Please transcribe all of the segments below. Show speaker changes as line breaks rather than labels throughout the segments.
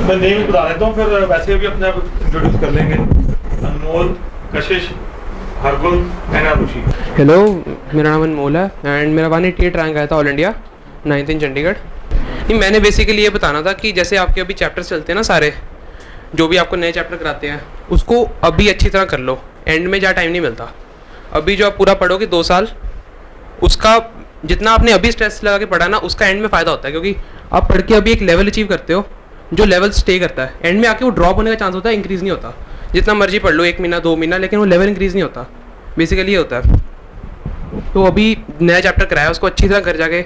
मैं नेम बता देता हूँ, फिर वैसे भी अपने आप इंट्रोड्यूस कर लेंगे। अनमोल, कशिश, हरगुल एंड आरुषि।
हेलो, मेरा नाम अनमोल है एंड मेरा 188 रैंक आया था ऑल इंडिया 9th इन चंडीगढ़। नहीं, मैंने बेसिकली ये बताना था कि जैसे आपके अभी चैप्टर्स चलते हैं ना, सारे जो भी आपको नए चैप्टर कराते हैं उसको अभी अच्छी तरह कर लो। एंड में ज़्यादा टाइम नहीं मिलता। अभी जो आप पूरा पढ़ोगे 2 साल, उसका जितना आपने अभी स्ट्रेस लगा के पढ़ा ना, उसका एंड में फ़ायदा होता है, क्योंकि आप पढ़ के अभी एक लेवल अचीव करते हो जो लेवल स्टे करता है। एंड में आके वो ड्रॉप होने का चांस होता है, इंक्रीज़ नहीं होता। जितना मर्जी पढ़ लो, 1 महीना 2 महीना, लेकिन वो लेवल इंक्रीज़ नहीं होता। बेसिकली ये होता है। तो अभी नया चैप्टर कराया, उसको अच्छी तरह घर जाके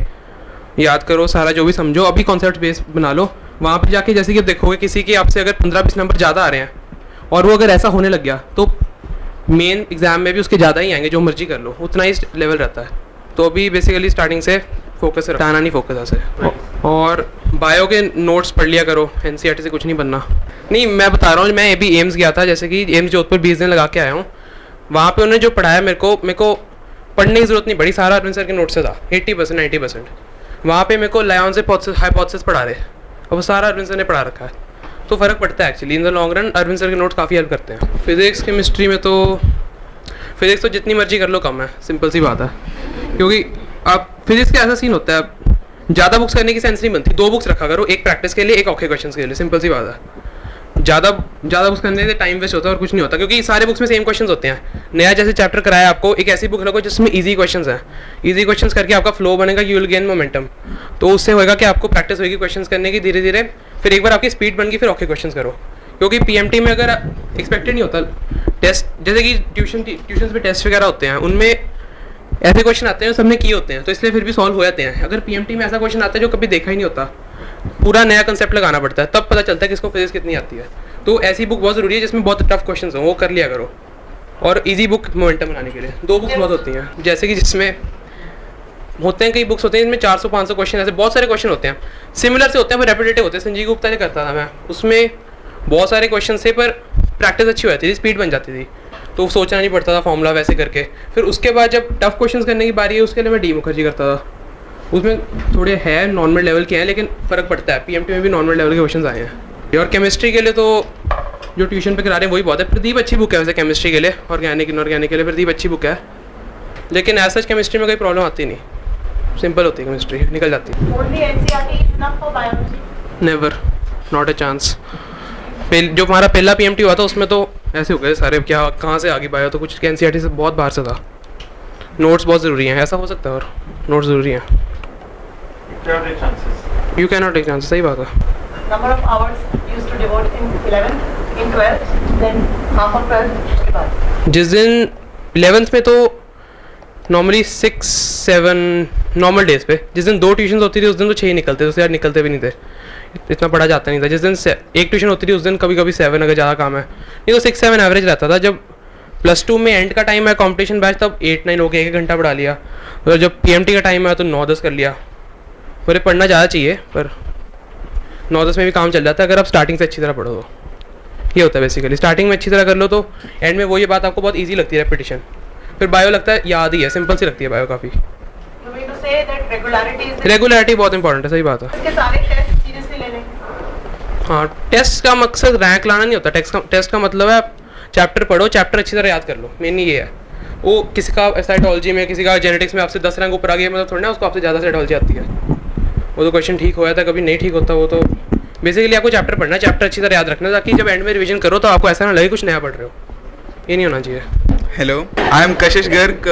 याद करो, सारा जो भी समझो, अभी कॉन्सेप्ट बेस बना लो। वहाँ पे जाके जैसे कि देखोगे किसी के आपसे अगर 15-20 नंबर ज़्यादा आ रहे हैं और वो अगर ऐसा होने लग गया तो मेन एग्जाम में भी उसके ज़्यादा ही आएंगे। जो मर्जी कर लो, उतना ही लेवल रहता है। तो अभी बेसिकली स्टार्टिंग से फोकस हटाना नहीं, फोकस ऐसे। और बायो के नोट्स पढ़ लिया करो, NCERT से कुछ नहीं बनना। नहीं, मैं बता रहा हूँ, मैं अभी एम्स गया था, जैसे कि एम्स जोधपुर 20 दिन लगा के आया हूँ। वहाँ पे उन्होंने जो पढ़ाया मेरे को पढ़ने की ज़रूरत नहीं पड़ी, सारा अरविंद सर के नोट से था। 80% 90% वहाँ पे मेरे को लायन से हाइपोथेसिस पढ़ा रहे, और वो सारा अरविंद सर ने पढ़ा रखा है। तो फ़र्क पड़ता है actually in the long run. Arvind sir के नोट्स काफ़ी हेल्प करते हैं। फिजिक्स केमिस्ट्री में तो फिजिक्स तो जितनी मर्जी कर लो कम है, सिंपल सी बात है। क्योंकि आप फिजिक्स का ऐसा सीन होता है, ज़्यादा बुक्स करने की सेंस नहीं बनती। 2 बुक्स रखा करो, एक प्रैक्टिस के लिए, एक औखे क्वेश्चन के लिए, सिंपल सी बात है। ज़्यादा बुक्स करने से टाइम वेस्ट होता है और कुछ नहीं होता, क्योंकि सारे बुक्स में सेम क्वेश्चंस होते हैं। नया जैसे चैप्टर कराया आपको, एक ऐसी बुक रखो जिसमें इजी क्वेश्चंस हैं। इजी क्वेश्चंस करके आपका फ्लो बनेगा, यू विल गेन मोमेंटम। तो उससे होगा कि आपको प्रैक्टिस होगी क्वेश्चंस करने की धीरे धीरे, फिर एक बार आपकी स्पीड बन गई, फिर औखे क्वेश्चंस करो। क्योंकि PMT में अगर एक्सपेक्टेड नहीं होता टेस्ट, जैसे कि ट्यूशन पे टेस्ट वगैरह होते हैं, उनमें ऐसे क्वेश्चन आते हैं सबने किए होते हैं, तो इसलिए फिर भी सॉल्व हो जाते हैं। अगर PMT में ऐसा क्वेश्चन आता है जो कभी देखा ही नहीं होता, पूरा नया कंसेप्ट लगाना पड़ता है, तब पता चलता है कि इसको फिजिक्स कितनी आती है। तो ऐसी बुक बहुत ज़रूरी है जिसमें बहुत टफ क्वेश्चंस हो, वो कर लिया करो। और इजी बुक मोमेंटम बनाने के लिए 2 बुक्स बहुत होती हैं, जैसे कि जिसमें होते हैं, कई बुक्स होते हैं जिसमें 400-500 क्वेश्चन, ऐसे बहुत सारे क्वेश्चन होते हैं, सिमिलर से होते हैं पर रेपिटेटिव होते हैं। संजीव गुप्ता ने करता था मैं, उसमें बहुत सारे क्वेश्चन थे पर प्रैक्टिस अच्छी हो जाती थी, स्पीड बन जाती थी, तो सोचना नहीं पड़ता था फॉर्मूला वैसे करके। फिर उसके बाद जब टफ क्वेश्चन करने की बारी है, उसके लिए मैं डी मुखर्जी करता था। उसमें थोड़े है नॉर्मल लेवल के हैं, लेकिन फ़र्क पड़ता है। PMT में भी नॉर्मल लेवल के क्वेश्चन आए हैं। और केमिस्ट्री के लिए तो जो ट्यूशन पे करा रहे हैं वही बहुत है। प्रदीप अच्छी बुक है वैसे केमिस्ट्री के लिए, ऑर्गेनिक इनऑर्गेनिक के लिए प्रदीप अच्छी बुक है, लेकिन ऐसा केमिस्ट्री में कोई प्रॉब्लम आती नहीं, सिंपल होती है केमिस्ट्री, निकल जाती है। Never, not a chance. जो हमारा पहला PMT हुआ था उसमें तो ऐसे हो गए सारे, क्या कहाँ से आगे बायो, तो कुछ NCERT से बहुत बाहर से था। नोट्स बहुत ज़रूरी हैं, ऐसा हो सकता है, और नोट्स ज़रूरी हैं। You can not take chances, सही बात है।
Number of hours used to devote in 11th, in 12th, then half of 12th उसके बाद।
जिस दिन 11th में तो नॉर्मली 6-7 नॉर्मल डेज पे, जिस दिन 2 ट्यूशन होती थी उस दिन तो 6 निकलते थे, उससे यार निकलते भी नहीं थे, इतना पढ़ा जाता नहीं था। जिस दिन 1 ट्यूशन होती थी उस दिन कभी कभी 7 अगर ज़्यादा काम है, नहीं तो 6-7 एवरेज रहता था। जब +2 में एंड का टाइम है कॉम्पिटिशन बैच, तब 8-9 हो गया, 1 घंटा पढ़ा लिया। और जब PMT का टाइम है तो 9-10 कर लिया। पर पढ़ना ज़्यादा चाहिए, पर 9-10 में भी काम चल जाता है अगर आप स्टार्टिंग से अच्छी तरह पढ़ो तो। ये होता है बेसिकली, स्टार्टिंग में अच्छी तरह कर लो तो एंड में वो ये बात आपको बहुत ईजी लगती है, रेपिटेशन। फिर बायो लगता है याद ही है, सिंपल सी लगती है बायो काफ़ी। रेगुलरिटी बहुत इंपॉर्टेंट है, सही बात है।
इसके सारे टेस्ट सीरियसली ले लें।
हाँ, टेस्ट का मकसद रैंक लाना नहीं होता। टेस्ट का मतलब है आप चैप्टर पढ़ो, चैप्टर अच्छी तरह याद कर लो, मेन ये है। वो किसी का साइटोलॉजी में, किसी का जेनेटिक्स में आपसे 10 रैंक ऊपर आ गया मतलब थोड़ी ना उसको आपसे ज़्यादा साइटोलॉजी आती है। वो तो क्वेश्चन ठीक हो जाता है, कभी नहीं ठीक होता। वो तो बेसिकली आपको चैप्टर पढ़ना है, चैप्टर अच्छी तरह याद रखना, ताकि जब एंड में रिवीजन करो तो आपको ऐसा ना लगे कुछ नया पढ़ रहे हो। ये नहीं होना चाहिए।
Hello, I am Kashish Garg.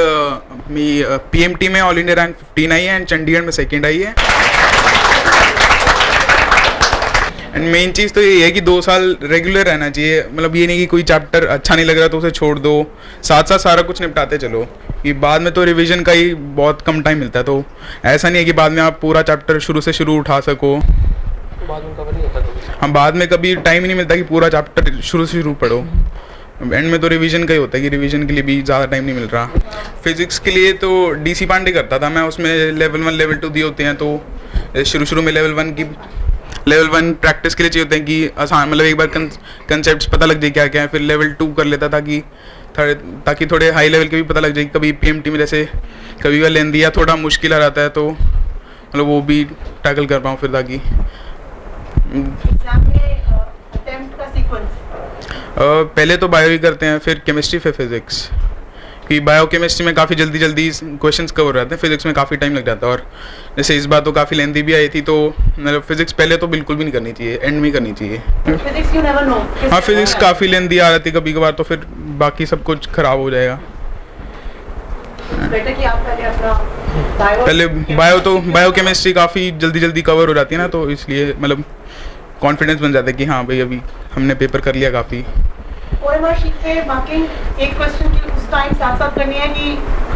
Me PMT में ऑल इंडिया रैंक 15 आई है एंड चंडीगढ़ में 2nd आई है। एंड मेन चीज़ तो ये है कि 2 साल रेगुलर रहना चाहिए। मतलब ये नहीं कि कोई चैप्टर अच्छा नहीं लग रहा तो उसे छोड़ दो, साथ साथ सारा कुछ निपटाते चलो। कि बाद में तो रिवीजन का ही बहुत कम टाइम मिलता है, तो ऐसा नहीं है कि बाद में आप पूरा चैप्टर शुरू से शुरू उठा सको।
बाद में कवर नहीं होता कभी।
हाँ, बाद में कभी टाइम ही नहीं मिलता कि पूरा चैप्टर शुरू से शुरू पढ़ो। एंड में तो रिवीजन का ही होता है कि रिवीजन के लिए भी ज़्यादा टाइम नहीं मिल रहा। फिजिक्स के लिए तो DC पांडे करता था मैं, उसमें लेवल 1 लेवल 2 दिए होते हैं, तो शुरू में लेवल 1 प्रैक्टिस के लिए चाहिए होते हैं कि आसान, मतलब एक बार कंसेप्ट पता लग जाए क्या क्या है। फिर लेवल 2 कर लेता था कि ताकि थोड़े हाई लेवल के भी पता लग जाए। कभी PMT में जैसे कभी वह लेंदी या थोड़ा मुश्किल आ जाता है तो मतलब वो भी टैकल कर पाऊँ फिर, ताकि
एग्जाम में
पहले तो बायो ही करते हैं, फिर केमिस्ट्री, फिर फिज़िक्स। कि बायो केमिस्ट्री में काफ़ी जल्दी क्वेश्चंस कवर हो जाते हैं, फिज़िक्स में काफ़ी टाइम लग जाता है। और जैसे इस बार तो काफ़ी लेंथी भी आई थी, तो मतलब फिज़िक्स पहले तो बिल्कुल भी नहीं करनी चाहिए, एंड में करनी चाहिए।
Physics you never know.
हाँ, फिज़िक्स काफ़ी लेंथी आ जाती कभी कभार, तो फिर बाकी सब कुछ ख़राब हो जाएगा।
Better कि आप पहले अपना bio
पहले बायो केमिस्ट्री काफ़ी जल्दी कवर हो जाती है ना, तो इसलिए मतलब कॉन्फिडेंस बन जाता है कि हाँ भाई अभी हमने पेपर कर लिया काफ़ी।
OMR शीट पे मार्किंग एक क्वेश्चन की उस टाइम साथ करनी है कि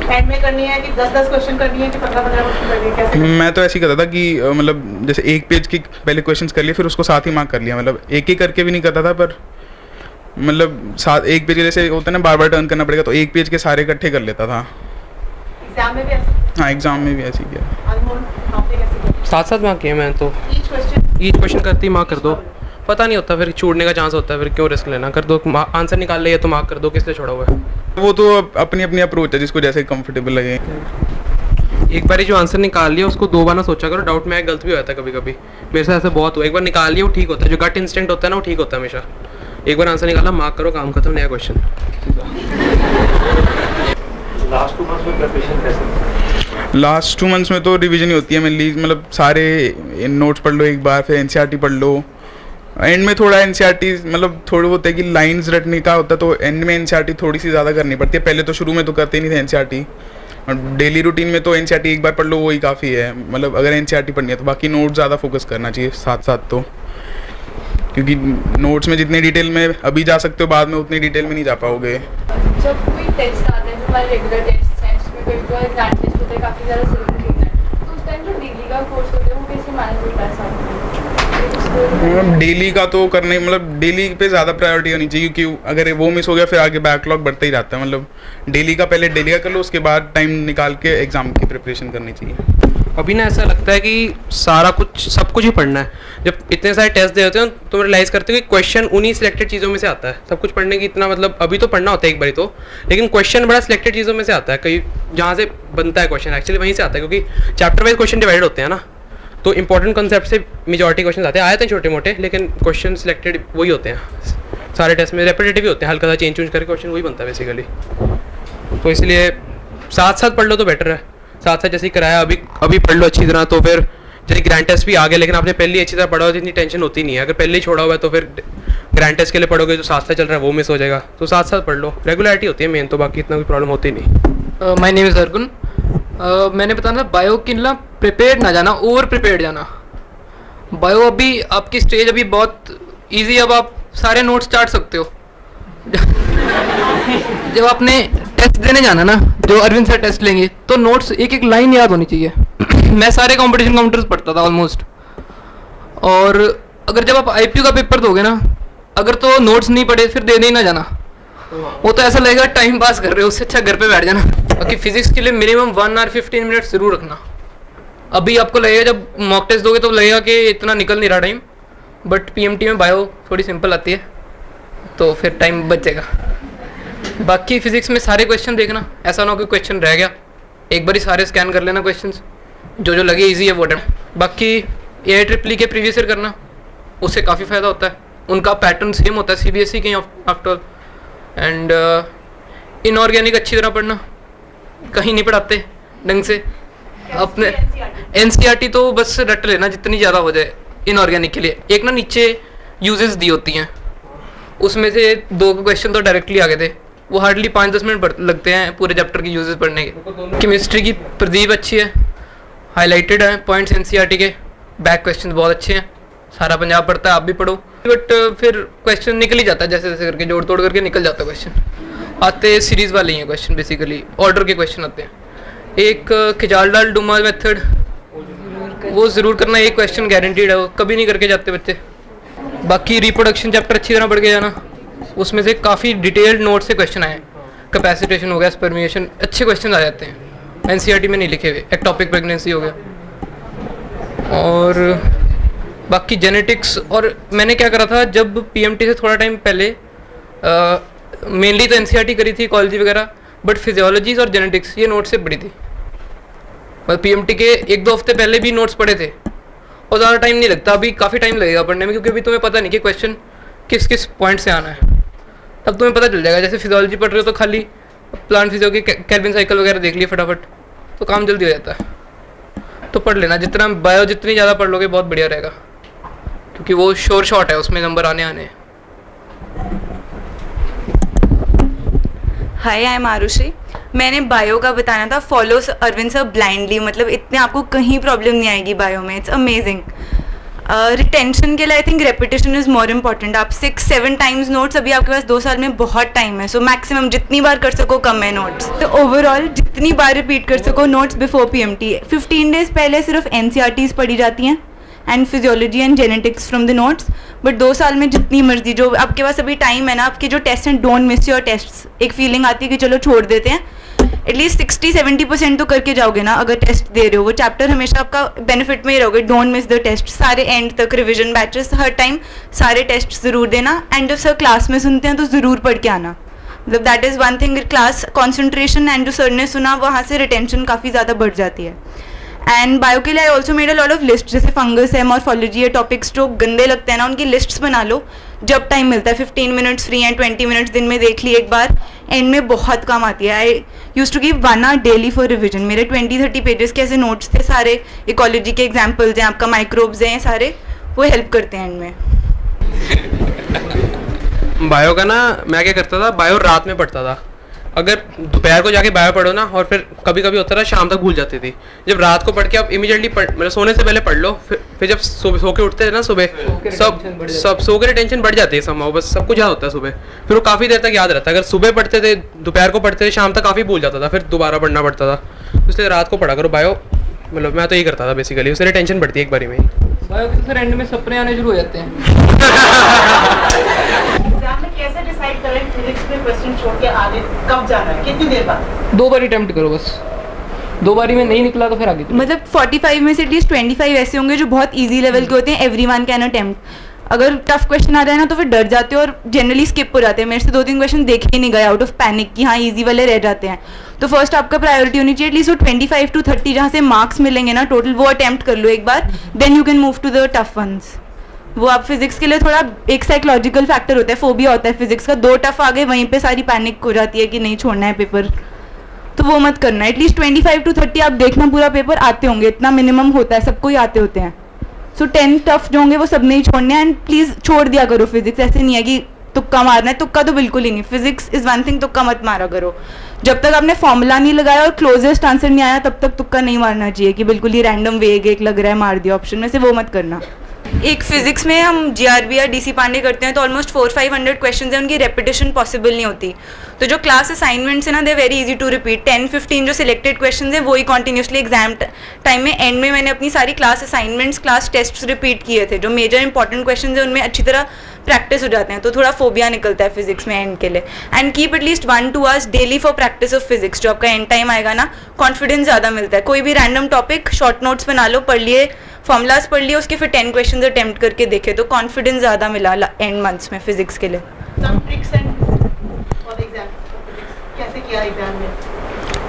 एंड में करनी है कि 10 क्वेश्चन करनी है कि 15 क्वेश्चन करनी है, कैसे?
मैं तो ऐसे ही करता था कि मतलब जैसे एक पेज के पहले क्वेश्चंस कर लिए, फिर उसको साथ ही मार्क कर लिया। मतलब एक ही करके भी नहीं करता था, पर मतलब साथ एक पेज जैसे होता है ना, बार टर्न करना पड़ेगा, तो एक पेज के सारे इकट्ठे कर लेता था।
एग्जाम में भी ऐसे?
हाँ, एग्जाम में भी ऐसे ही किया।
अनमोल आपने कैसे किया?
साथ मार्क किए मैं तो,
ईच
क्वेश्चन करती मार्क कर दो, पता नहीं होता फिर छूटने का चांस होता है, फिर क्यों रिस्क लेना, कर दो, आंसर निकाल लिया तो मार्क कर दो, किस लिए छोड़ा हुआ है।
वो तो अपनी अपनी अप्रोच है, जिसको जैसे कंफर्टेबल लगे।
एक बार जो आंसर निकाल लिया उसको 2 बार ना सोचा करो, डाउट में आए, गलत भी होता है कभी कभी, मेरे साथ ऐसा बहुत हुआ। एक बार निकाल लिया वो ठीक होता है, जो गट इंस्टिंक्ट होता है ना वो ठीक होता है हमेशा। एक बार आंसर निकाला, मार्क करो, काम खत्म, नया क्वेश्चन।
लास्ट 2 मंथ्स में प्रिपरेशन कैसे?
लास्ट 2 मंथ्स में तो रिवीजन ही होती है मेनली, मतलब सारे नोट्स पढ़ लो एक बार, फिर एनसीईआरटी पढ़ लो। एंड में थोड़ा एनसीईआरटी मतलब थोड़ा बहुत है कि लाइंस रटने का होता है, तो एंड में एनसीईआरटी थोड़ी सी ज़्यादा करनी पड़ती है। पहले तो शुरू में तो करते ही नहीं थे एनसीईआरटी, और डेली रूटीन में तो एनसीईआरटी एक बार पढ़ लो वही काफ़ी है। मतलब अगर एनसीईआरटी पढ़नी है तो बाकी नोट्स ज़्यादा फोकस करना चाहिए साथ साथ, तो क्योंकि नोट्स में जितने डिटेल में अभी जा सकते हो, बाद में उतनी डिटेल में नहीं जा पाओगे।
जब कोई टेस्ट आते हैं, हमारे रेगुलर टेस्ट हैं, उसमें कोई कोई एग्जाम टेस्ट होते हैं, काफ़ी ज़्यादा सिलेबस होता है, तो उस टाइम जो डेली का कोर्स होता है वो कैसे मैनेज होता है साथ में?
डेली का तो करने मतलब डेली पे ज़्यादा प्रायोरिटी होनी चाहिए, क्योंकि अगर वो मिस हो गया फिर आगे बैकलॉग बढ़ता ही रहता है। मतलब डेली का पहले डेली का कर लो, उसके बाद टाइम निकाल के एग्ज़ाम की प्रिपरेशन करनी चाहिए।
अभी ना ऐसा लगता है कि सारा कुछ सब कुछ ही पढ़ना है। जब इतने सारे टेस्ट दे होते हैं तो रियलाइज़ करते हो कि क्वेश्चन उन्हीं सिलेक्टेड चीज़ों में से आता है। सब कुछ पढ़ने की इतना मतलब अभी तो पढ़ना होता है एक बारी तो, लेकिन क्वेश्चन बड़ा सिलेक्टेड चीज़ों में से आता है। कहीं जहाँ से बनता है क्वेश्चन एक्चुअली वहीं से आता है, क्योंकि चैप्टर वाइज क्वेश्चन डिवाइड होते हैं ना, तो इंपॉर्टेंट कॉन्सेप्ट से मेजॉरिटी क्वेश्चन आते हैं छोटे मोटे, लेकिन क्वेश्चन सिलेक्टेड वही होते हैं सारे टेस्ट में, रेपिटेटिव होते हैं, हल्का सा चेंज करके क्वेश्चन वही बनता है बेसिकली। तो इसलिए साथ साथ पढ़ लो तो बेटर है। साथ साथ जैसे ही कराया अभी पढ़ लो अच्छी तरह, तो फिर जैसे ग्रैंड टेस्ट भी आ गया, लेकिन आपने पहले ही अच्छी तरह पढ़ा हो तो इतनी टेंशन होती नहीं है। अगर पहले ही छोड़ा हुआ है तो फिर ग्रैंड टेस्ट के लिए पढ़ोगे जो साथ साथ चल रहा है वो मिस हो जाएगा। तो साथ साथ पढ़ लो, रेगुलरिटी होती है मेन, तो बाकी इतना कोई प्रॉब्लम होती नहीं।
My name is Arjun. मैंने बताना था बायो की ना प्रिपेयर्ड ना जाना, ओवर प्रिपेयर्ड जाना। बायो अभी आपकी स्टेज अभी बहुत इजी, अब आप सारे नोट्स चाट सकते हो। जब आपने टेस्ट देने जाना ना, जो अरविंद सर टेस्ट लेंगे, तो नोट्स एक एक लाइन याद होनी चाहिए। मैं सारे कंपटीशन काउंटर्स पढ़ता था ऑलमोस्ट। और अगर जब आप आईपीयू का पेपर दोगे ना, अगर तो नोट्स नहीं पढ़े फिर देने ही ना जाना, वो तो ऐसा लगेगा टाइम पास कर रहे हो, उससे अच्छा घर पे बैठ जाना। बाकी फिजिक्स के लिए मिनिमम 1 आवर 15 मिनट जरूर रखना। अभी आपको लगेगा जब मॉक टेस्ट दोगे तो लगेगा कि इतना निकल नहीं रहा टाइम, बट पीएमटी में बायो थोड़ी सिंपल आती है तो फिर टाइम बचेगा। बाकी फिजिक्स में सारे क्वेश्चन देखना, ऐसा ना हो कि क्वेश्चन रह गया, एक बार ही सारे स्कैन कर लेना क्वेश्चंस, जो लगे इजी है वो अटेम्प्ट। बाकी AIEEE के प्रीवियस ईयर करना, उससे काफ़ी फ़ायदा होता है, उनका पैटर्न सेम होता है CBSE के आफ्टर ऑल। एंड इनऑर्गेनिक अच्छी तरह पढ़ना, कहीं नहीं पढ़ाते ढंग से। अपने NCERT तो बस रट लेना जितनी ज़्यादा हो जाए इनऑर्गेनिक के लिए। एक ना नीचे यूजेस दी होती हैं, उसमें से 2 क्वेश्चन तो डायरेक्टली आ गए थे, वो हार्डली 5-10 मिनट लगते हैं पूरे चैप्टर की यूजेस पढ़ने के। केमिस्ट्री की प्रदीप अच्छी है, हाईलाइटेड है पॉइंट्स NCERT के, बैक क्वेश्चन बहुत अच्छे हैं, सारा पंजाब पढ़ता है, आप भी पढ़ो। बट फिर क्वेश्चन निकल ही जाता है, जैसे जैसे करके जोड़ तोड़ करके निकल जाता है क्वेश्चन। आते सीरीज़ वाले ही हैं क्वेश्चन, बेसिकली ऑर्डर के क्वेश्चन आते हैं। एक खिजालडाल डुमा मेथड, वो ज़रूर करना, एक क्वेश्चन गारंटीड है, वो कभी नहीं करके जाते बच्चे। बाकी रिप्रोडक्शन चैप्टर अच्छी तरह पढ़ के जाना, उसमें से काफ़ी डिटेल्ड नोट से क्वेश्चन आए, कैपेसिटेशन हो गया, स्पर्मिएशन, अच्छे क्वेश्चन आ जाते हैं, NCERT में नहीं लिखे हुए। एक्टोपिक प्रेगनेंसी हो गया। और बाकी जेनेटिक्स, और मैंने क्या करा था जब PMT से थोड़ा टाइम पहले, मेनली तो NCERT करी थी इकोलॉजी वगैरह, बट फिजियोलॉजीज और जेनेटिक्स ये नोट्स से पढ़ी थी। मतलब PMT के 1-2 हफ्ते पहले भी नोट्स पढ़े थे, और ज़्यादा टाइम नहीं लगता। अभी काफ़ी टाइम लगेगा पढ़ने में, क्योंकि अभी तुम्हें पता नहीं कि क्वेश्चन किस किस पॉइंट से आना है। तब तुम्हें पता चल जाएगा। जैसे फिजियोलॉजी पढ़ रहे हो तो खाली प्लांट फिजियो की केल्विन साइकिल वगैरह देख लिए फटाफट, तो काम जल्दी हो जाता है। तो पढ़ लेना, जितना बायो जितनी ज़्यादा पढ़ लोगे बहुत बढ़िया रहेगा, क्योंकि वो श्योर शॉट है, उसमें नंबर आने आने।
हाय, आई एम आरुषि। मैंने बायो का बताना था, फॉलो अरविंद सर ब्लाइंडली, मतलब इतने आपको कहीं प्रॉब्लम नहीं आएगी बायो में, इट्स अमेजिंग। रिटेंशन के लिए I think repetition is more important. आप 6-7 टाइम्स नोट्स, अभी आपके पास 2 साल में बहुत टाइम है, सो मैक्सिमम जितनी बार कर सको कम है नोट्स। तो ओवरऑल जितनी बार रिपीट कर सको नोट्स बिफोर PMT। 15 डेज पहले सिर्फ NCERTs पढ़ी जाती हैं and physiology and genetics from the notes, but 2 साल में जितनी मर्जी, जो आपके पास अभी टाइम है ना, आपके जो टेस्ट हैं, डोंट मिस योर टेस्ट। एक फीलिंग आती है कि चलो छोड़ देते हैं, एटलीस्ट 60-70% तो करके जाओगे ना अगर टेस्ट दे रहे हो। वो चैप्टर हमेशा आपका बेनिफिट में ही रहोगे। डोंट मिस द टेस्ट, सारे एंड तक रिविजन बैचेस, हर टाइम सारे टेस्ट ज़रूर देना। एंड जब सर क्लास में सुनते हैं तो ज़रूर पढ़ के आना, मतलब that is one thing. Class concentration and जो सर ने सुना वहाँ से रिटेंशन काफ़ी ज़्यादा बढ़ जाती है। एंड बायो के लिए I also made a lot of list, जैसे फंगस है, मॉर्फोलॉजी है, टॉपिक्स जो गंदे लगते हैं ना उनकी लिस्ट्स बना लो जब टाइम मिलता है। 15 मिनट्स फ्री हैं, 20 मिनट्स दिन में देख ली एक बार, एंड में बहुत काम आती है। I use to give 1 hour daily for revision. मेरे 20-30 पेजेस के ऐसे नोट्स थे सारे, इकोलॉजी के एग्जाम्पल्स हैं, आपका माइक्रोब्स हैं, सारे वो हेल्प करते हैं एंड में।
बायो का ना मैं क्या करता था, बायो रात में पढ़ता था। अगर दोपहर को जाके बायो पढ़ो ना, और फिर कभी कभी होता था शाम तक भूल जाती थी। जब रात को पढ़ के आप इमीडिएटली मतलब सोने से पहले पढ़ लो, फिर जब सो के उठते थे ना सुबह, सब सो के टेंशन बढ़ जाती है समहाउ, बस सब कुछ याद होता है सुबह, फिर वो काफ़ी देर तक याद रहता है। अगर सुबह पढ़ते थे, दोपहर को पढ़ते थे, शाम तक काफ़ी भूल जाता था, फिर दोबारा पढ़ना पड़ता था। इसलिए रात को पढ़ा करो बायो, मतलब मैं तो यही करता था बेसिकली, उससे टेंशन बढ़ती है एक बारी में ही।
बायो के सर एंड में सपने आने शुरू हो जाते हैं।
एग्जाम में कैसे डिसाइड करें फिजिक्स में क्वेश्चन छोड़ के आगे कब जाना है, कितनी देर बाद?
2 बार अटेम्प्ट करो बस, 2 बारी में नहीं निकला तो फिर आगे।
मतलब 45 में से एटलीस्ट 25 ऐसे होंगे जो बहुत इजी लेवल के होते हैं, एवरीवन कैन अटेम्प्ट। अगर टफ क्वेश्चन आ रहा है ना तो फिर डर जाते हो और जनरली स्किप हो जाते हैं। मेरे से 2-3 क्वेश्चन देखे ही नहीं गए आउट ऑफ पैनिक कि हाँ इजी वाले रह जाते हैं। तो फर्स्ट आपका प्रायोरिटी होनी चाहिए एटलीस्ट 25 to 30 जहाँ से मार्क्स मिलेंगे ना टोटल, वो अटेम्प्ट कर लो एक बार, then you can move to the tough ones. वो आप फिजिक्स के लिए थोड़ा एक साइकोलॉजिकल फैक्टर होता है, फोबिया होता है फिजिक्स का। 2 टफ आ गए वहीं पे सारी पैनिक हो जाती है कि नहीं छोड़ना है पेपर, तो वो मत करना। एटलीस्ट 25 to 30 आप देखना पूरा पेपर आते होंगे, इतना मिनिमम होता है, सबको ही आते होते हैं। सो 10 टफ जो होंगे वो सब नहीं छोड़ने हैं, एंड प्लीज़ छोड़ दिया करो फिजिक्स। ऐसे नहीं है कि तुक्का मारना है, तुक्का तो बिल्कुल ही नहीं। फिजिक्स इज़ वन थिंग, तुक्का मत मारा करो। जब तक आपने फॉर्मूला नहीं लगाया और क्लोजेस्ट आंसर नहीं आया तब तक तुक्का नहीं मारना चाहिए कि बिल्कुल ही रैंडम वेग एक लग रहा है मार दिया ऑप्शन में से, वो मत करना। एक फिजिक्स में हम GRB या DC पांडे करते हैं तो ऑलमोस्ट 400-500 क्वेश्चन हैं, उनकी रेपिटेशन पॉसिबल नहीं होती। तो जो क्लास असाइनमेंट्स है ना, they very easy to repeat. 10-15 जो सिलेक्टेड क्वेश्चन है वही कॉन्टिन्यूसली एग्जाम टाइम में एंड में मैंने अपनी सारी class assignments, class test repeat किए थे। जो मेजर इंपॉर्टेंट क्वेश्चन है उनमें अच्छी तरह प्रैक्टिस हो जाते हैं, तो थोड़ा फोबिया निकलता है फिजिक्स में एंड के लिए। And keep at least 1-2 hours daily for practice of physics. जो आपका एंड टाइम आएगा ना, कॉन्फिडेंस ज़्यादा मिलता है। कोई भी रैंडम टॉपिक शॉर्ट नोट्स बना लो, पढ़ लिए, फॉर्मूलाज पढ़ लिए, उसके फिर 10 क्वेश्चन अटेम्प्ट करके देखे तो कॉन्फिडेंस ज़्यादा मिला एंड मंथ्स में फिजिक्स के लिए।
Some tricks and for the exam कैसे किया एग्जाम में?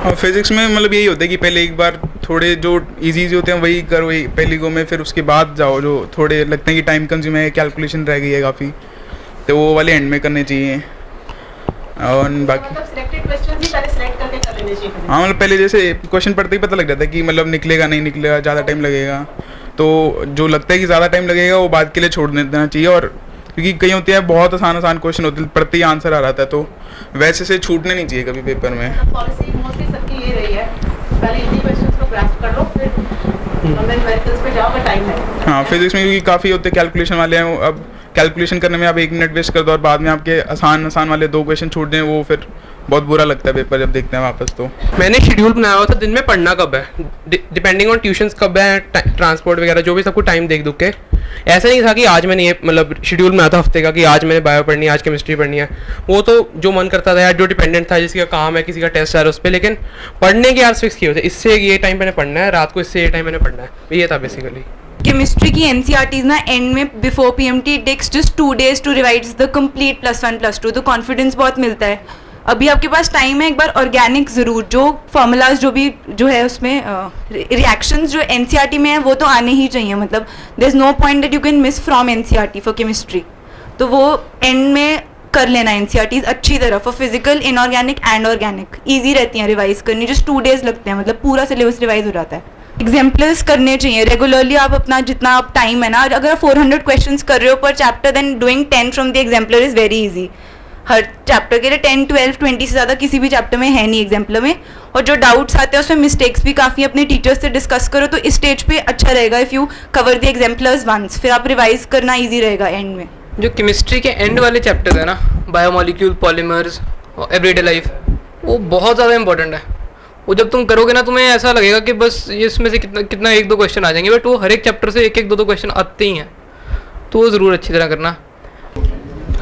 और फिजिक्स में मतलब यही होता है कि पहले एक बार थोड़े जो इजी होते हैं वही करो, वही पहली गो में, फिर उसके बाद जाओ जो थोड़े लगते हैं कि टाइम कंज्यूम है, कैलकुलेशन रह गई है काफ़ी, तो वो वाले एंड में करने चाहिए। और बाकी
मतलब सिलेक्टेड क्वेश्चन ही पहले सिलेक्ट करके कर लेने चाहिए।
हाँ, मतलब पहले जैसे क्वेश्चन पढ़ते ही पता लग जाता है कि मतलब निकलेगा नहीं निकलेगा, ज़्यादा टाइम लगेगा, तो जो लगता है कि ज़्यादा टाइम लगेगा वो बाद के लिए छोड़ देना चाहिए। और क्योंकि कई होते हैं बहुत आसान क्वेश्चन होते हैं, पढ़ते ही आंसर आ रहा था, तो वैसे से छूटने नहीं चाहिए कभी पेपर में।
पॉलिसी मोस्टली सबकी ये रही है, पहले इजी क्वेश्चंस को ग्रास्प कर लो, फिर न्यूमेरिकल्स पे जाओ अगर टाइम है।
हाँ, फिजिक्स में क्योंकि काफ़ी होते हैं कैलकुलेशन वाले हैं, अब कैलकुलेशन करने में आप 1 मिनट वेस्ट कर दो और बाद में आपके आसान वाले 2 क्वेश्चन छूट जाएं, वो फिर बहुत बुरा लगता है पेपर जब देखते हैं वापस। तो
मैंने शेड्यूल बनाया हुआ था दिन में पढ़ना कब है, डिपेंडिंग ऑन ट्यूशंस कब है, ट्रांसपोर्ट वगैरह जो भी, सबको टाइम देख दुख के। ऐसा नहीं था कि आज मैंने ये मतलब शेड्यूल बनाया था हफ्ते का कि आज मैंने बायो पढ़नी है, आज केमिस्ट्री पढ़नी है। वो तो जो मन करता था यार, जो डिपेंडेंट था, जिसका काम है, किसी का टेस्ट आ रहा है उस पर, लेकिन पढ़ने के यार फिक्स किए होते, इससे ये टाइम मैंने पढ़ना है, रात को इससे ये टाइम मैंने पढ़ना है, ये था बेसिकली।
केमिस्ट्री की NCERTs ना एंड में before PMT it takes just 2 days to revise the complete +1 +2, तो कॉन्फिडेंस बहुत मिलता है। अभी आपके पास टाइम है, एक बार ऑर्गेनिक ज़रूर, जो फॉर्मूलाज जो है उसमें रिएक्शंस जो NCERT में है वो तो आने ही चाहिए। मतलब there is no point that you can miss from NCERT for chemistry. तो वो एंड में कर लेना एनसीईआरटीज अच्छी तरह for physical, inorganic and organic. Easy रहती हैं रिवाइज करनी, जस्ट 2 days लगते हैं, मतलब पूरा सिलेबस रिवाइज हो जाता है। एग्जाम्पल्स करने चाहिए रेगुलरली, आप अपना जितना आप टाइम है ना, अगर आप 400 क्वेश्चंस कर रहे हो पर chapter, then doing 10 from the exemplar is very easy. हर चैप्टर के लिए 10, 12, 20 से ज़्यादा किसी भी चैप्टर में है नहीं एग्जाम्पलर में। और जो डाउट्स आते हैं उसमें मिस्टेक्स भी काफ़ी अपने टीचर्स से डिस्कस करो, तो इस स्टेज पे अच्छा रहेगा if you cover the exemplars once, फिर आप रिवाइज करना ईजी रहेगा एंड में।
जो केमिस्ट्री के एंड वाले चैप्टर्स है ना, बायोमोलिक्यूल, पॉलीमर्स और एवरीडे लाइफ, वो बहुत ज़्यादा इंपॉर्टेंट है। वो जब तुम करोगे ना, तुम्हें ऐसा लगेगा कि बस ये इसमें से कितना 1-2 क्वेश्चन आ जाएंगे, बट वो हर एक चैप्टर से 1-2 क्वेश्चन आते ही हैं, तो वो ज़रूर अच्छी तरह करना।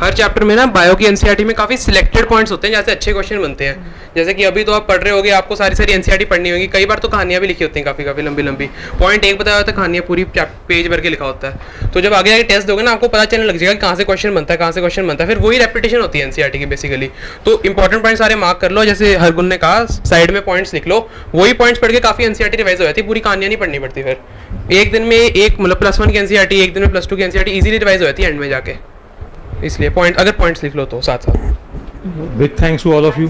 हर चैप्टर में ना बायो की एनसीईआरटी में काफ़ी सिलेक्टेड पॉइंट्स होते हैं जैसे अच्छे क्वेश्चन बनते हैं। जैसे कि अभी तो आप पढ़ रहे होगे, आपको सारी एनसीईआरटी पढ़नी होगी, कई बार तो कहानियाँ भी लिखी होती हैं काफ़ी लंबी। पॉइंट 1 बताया होता है, कहानियाँ पूरी पेज भर के लिखा होता है। तो जब आगे आगे टेस्ट दोगे ना, आपको पता चलने लग जाएगा कि कहाँ से क्वेश्चन बनता है, फिर वही रेपिटेशन होती है एनसीईआरटी की बेसिकली। तो इंपॉर्टेंट पॉइंट सारे मार्क कर लो, जैसे हरगुन ने कहा साइड में पॉइंट्स लिख लो, वही पॉइंट्स पढ़ के काफ़ी एनसीईआरटी रिवाइज हो जाती है, पूरी कहानियाँ नहीं पढ़नी पड़ती। फिर एक दिन में एक मतलब +1 की एनसीईआरटी, एक दिन में +2 की एनसीईआरटी ईजिली रिवाइज हो जाती है एंड में जाके। इसलिए अगर पॉइंट्स लिख लो तो साथ साथ।
Big thanks to all of you.